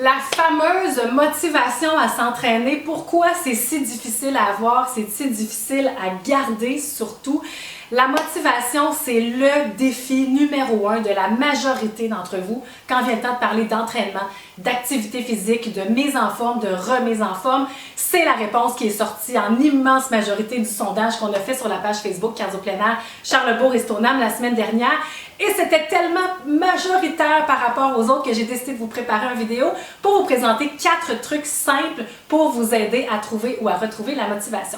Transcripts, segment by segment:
La fameuse motivation à s'entraîner, pourquoi c'est si difficile à avoir, c'est si difficile à garder surtout? La motivation, c'est le défi numéro 1 de la majorité d'entre vous quand vient le temps de parler d'entraînement, d'activité physique, de mise en forme, de remise en forme. C'est la réponse qui est sortie en immense majorité du sondage qu'on a fait sur la page Facebook Cardio Plein Air Charlesbourg-Estonam la semaine dernière. Et c'était tellement majoritaire par rapport aux autres que j'ai décidé de vous préparer une vidéo pour vous présenter 4 trucs simples pour vous aider à trouver ou à retrouver la motivation.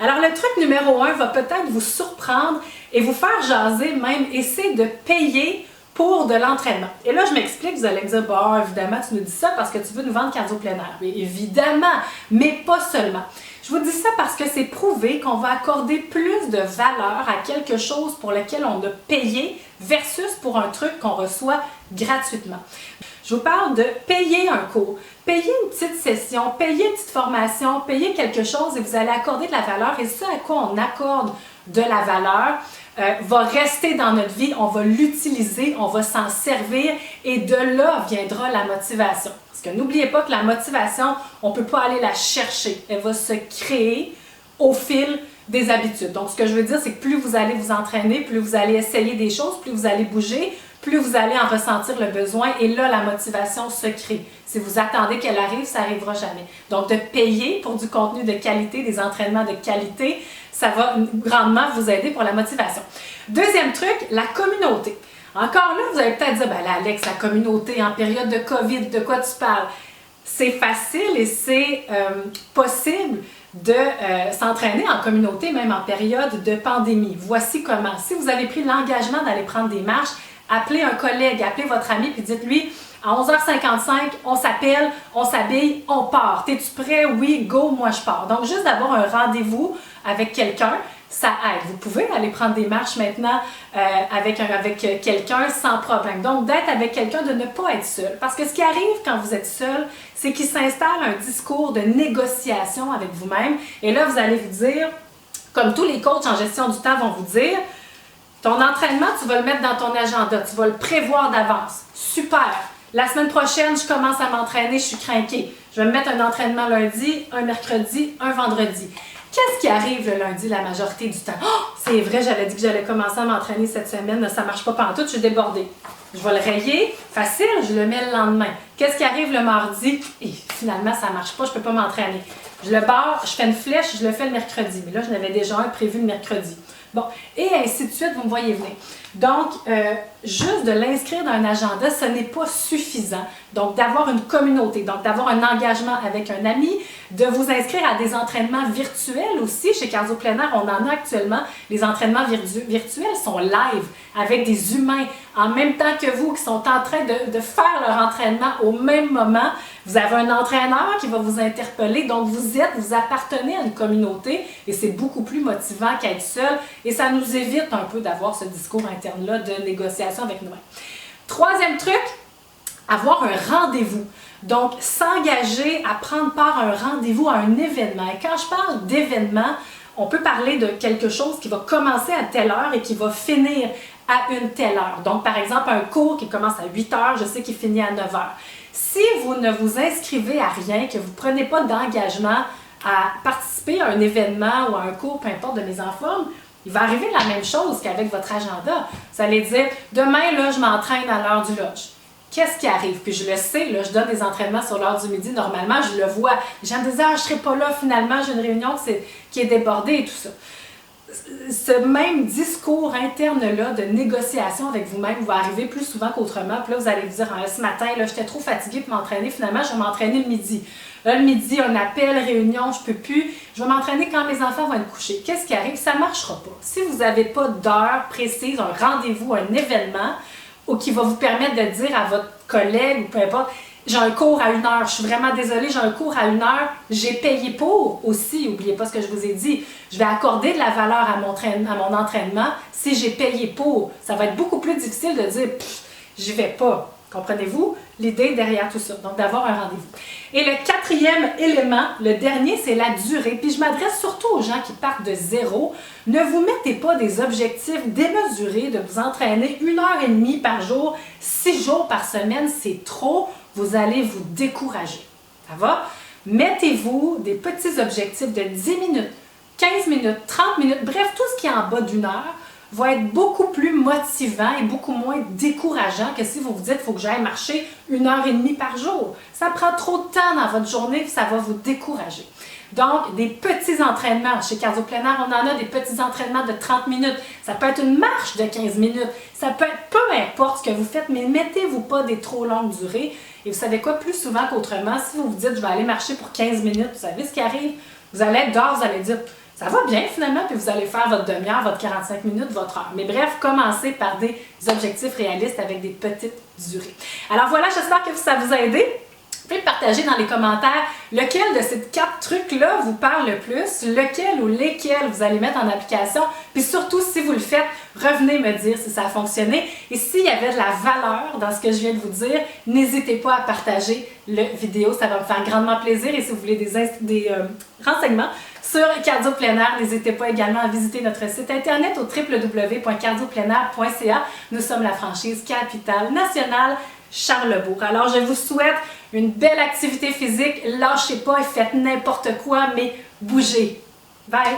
Alors le truc numéro 1 va peut-être vous surprendre et vous faire jaser même, et c'est de payer pour de l'entraînement. Et là, je m'explique, vous allez me dire, bon, évidemment, tu nous dis ça parce que tu veux nous vendre Cardio Plein Air. Oui, évidemment, mais pas seulement. Je vous dis ça parce que c'est prouvé qu'on va accorder plus de valeur à quelque chose pour lequel on a payé versus pour un truc qu'on reçoit gratuitement. Je vous parle de payer un cours, payer une petite session, payer une petite formation, payer quelque chose et vous allez accorder de la valeur. Et ce à quoi on accorde de la valeur va rester dans notre vie, on va l'utiliser, on va s'en servir et de là viendra la motivation. Parce que n'oubliez pas que la motivation, on ne peut pas aller la chercher, elle va se créer au fil des habitudes. Donc ce que je veux dire, c'est que plus vous allez vous entraîner, plus vous allez essayer des choses, plus vous allez bouger, plus vous allez en ressentir le besoin et là, la motivation se crée. Si vous attendez qu'elle arrive, ça n'arrivera jamais. Donc, de payer pour du contenu de qualité, des entraînements de qualité, ça va grandement vous aider pour la motivation. Deuxième truc, la communauté. Encore là, vous allez peut-être dire, ben là, Alex, la communauté en période de COVID, de quoi tu parles? C'est facile et c'est possible de s'entraîner en communauté, même en période de pandémie. Voici comment. Si vous avez pris l'engagement d'aller prendre des marches, appelez un collègue, appelez votre ami, puis dites-lui, à 11h55, on s'appelle, on s'habille, on part. T'es-tu prêt? Oui, go, moi je pars. Donc, juste d'avoir un rendez-vous avec quelqu'un, ça aide. Vous pouvez aller prendre des marches maintenant avec quelqu'un sans problème. Donc, d'être avec quelqu'un, de ne pas être seul. Parce que ce qui arrive quand vous êtes seul, c'est qu'il s'installe un discours de négociation avec vous-même. Et là, vous allez vous dire, comme tous les coachs en gestion du temps vont vous dire, ton entraînement, tu vas le mettre dans ton agenda, tu vas le prévoir d'avance. Super! La semaine prochaine, je commence à m'entraîner, je suis crinquée. Je vais me mettre un entraînement lundi, un mercredi, un vendredi. Qu'est-ce qui arrive le lundi la majorité du temps? Oh, c'est vrai, j'avais dit que j'allais commencer à m'entraîner cette semaine, ça ne marche pas pantoute, je suis débordée. Je vais le rayer, facile, je le mets le lendemain. Qu'est-ce qui arrive le mardi? Et finalement, ça ne marche pas, je ne peux pas m'entraîner. Je le barre, je fais une flèche, je le fais le mercredi. Mais là, je n'avais déjà un prévu le mercredi. Bon, et ainsi de suite, vous me voyez venir. Donc, juste de l'inscrire dans un agenda, ce n'est pas suffisant. Donc, d'avoir une communauté, donc d'avoir un engagement avec un ami, de vous inscrire à des entraînements virtuels aussi. Chez Cardio Plein Air, on en a actuellement. Les entraînements virtuels sont live avec des humains en même temps que vous qui sont en train de faire leur entraînement au même moment. Vous avez un entraîneur qui va vous interpeller, donc vous appartenez à une communauté et c'est beaucoup plus motivant qu'être seul et ça nous évite un peu d'avoir ce discours interne-là de négociation avec nous-mêmes. Troisième truc, avoir un rendez-vous. Donc, s'engager à prendre part à un rendez-vous, à un événement. Et quand je parle d'événement, on peut parler de quelque chose qui va commencer à telle heure et qui va finir à une telle heure. Donc, par exemple, un cours qui commence à 8 heures, je sais qu'il finit à 9 heures. Si vous ne vous inscrivez à rien, que vous ne prenez pas d'engagement à participer à un événement ou à un cours, peu importe, de mise en forme, il va arriver la même chose qu'avec votre agenda. Vous allez dire, demain, là, je m'entraîne à l'heure du lunch. Qu'est-ce qui arrive? Puis je le sais, là, je donne des entraînements sur l'heure du midi, normalement, je le vois. Les gens me disent, ah, je ne serai pas là, finalement, j'ai une réunion qui est débordée et tout ça. Ce même discours interne-là de négociation avec vous-même va arriver plus souvent qu'autrement. Puis là, vous allez vous dire, ah, ce matin, là, j'étais trop fatiguée pour m'entraîner. Finalement, je vais m'entraîner le midi. Là, le midi, un appel, réunion, je peux plus. Je vais m'entraîner quand mes enfants vont être couchés. Qu'est-ce qui arrive? Ça ne marchera pas. Si vous n'avez pas d'heure précise, un rendez-vous, un événement, ou qui va vous permettre de dire à votre collègue, ou peu importe, j'ai un cours à 1 heure, je suis vraiment désolée, j'ai un cours à 1 heure, j'ai payé pour aussi, n'oubliez pas ce que je vous ai dit, je vais accorder de la valeur à mon entraînement si j'ai payé pour. Ça va être beaucoup plus difficile de dire, j'y vais pas. Comprenez-vous l'idée derrière tout ça? Donc, d'avoir un rendez-vous. Et le 4e élément, le dernier, c'est la durée. Puis, je m'adresse surtout aux gens qui partent de zéro. Ne vous mettez pas des objectifs démesurés de vous entraîner 1 heure et demie par jour, 6 jours par semaine. C'est trop vous allez vous décourager. Ça va? Mettez-vous des petits objectifs de 10 minutes, 15 minutes, 30 minutes, bref, tout ce qui est en bas d'1 heure va être beaucoup plus motivant et beaucoup moins décourageant que si vous vous dites « il faut que j'aille marcher 1h30 par jour ». Ça prend trop de temps dans votre journée et ça va vous décourager. Donc, des petits entraînements. Chez Cardio Plein Air, on en a des petits entraînements de 30 minutes. Ça peut être une marche de 15 minutes. Ça peut être peu importe ce que vous faites, mais mettez-vous pas des trop longues durées. Et vous savez quoi, plus souvent qu'autrement, si vous vous dites « je vais aller marcher pour 15 minutes », vous savez ce qui arrive? Vous allez être dehors, vous allez dire « ça va bien finalement », puis vous allez faire votre demi-heure, votre 45 minutes, votre heure. Mais bref, commencez par des objectifs réalistes avec des petites durées. Alors voilà, j'espère que ça vous a aidé. Vous pouvez partager dans les commentaires lequel de ces 4 trucs-là vous parle le plus, lequel ou lesquels vous allez mettre en application, puis surtout, si vous le faites, revenez me dire si ça a fonctionné. Et s'il y avait de la valeur dans ce que je viens de vous dire, n'hésitez pas à partager la vidéo, ça va me faire grandement plaisir. Et si vous voulez des renseignements sur Cardio Plein Air, n'hésitez pas également à visiter notre site internet au www.cardiopleinair.ca. Nous sommes la franchise Capitale Nationale Charlesbourg. Alors, je vous souhaite une belle activité physique. Lâchez pas et faites n'importe quoi, mais bougez. Bye!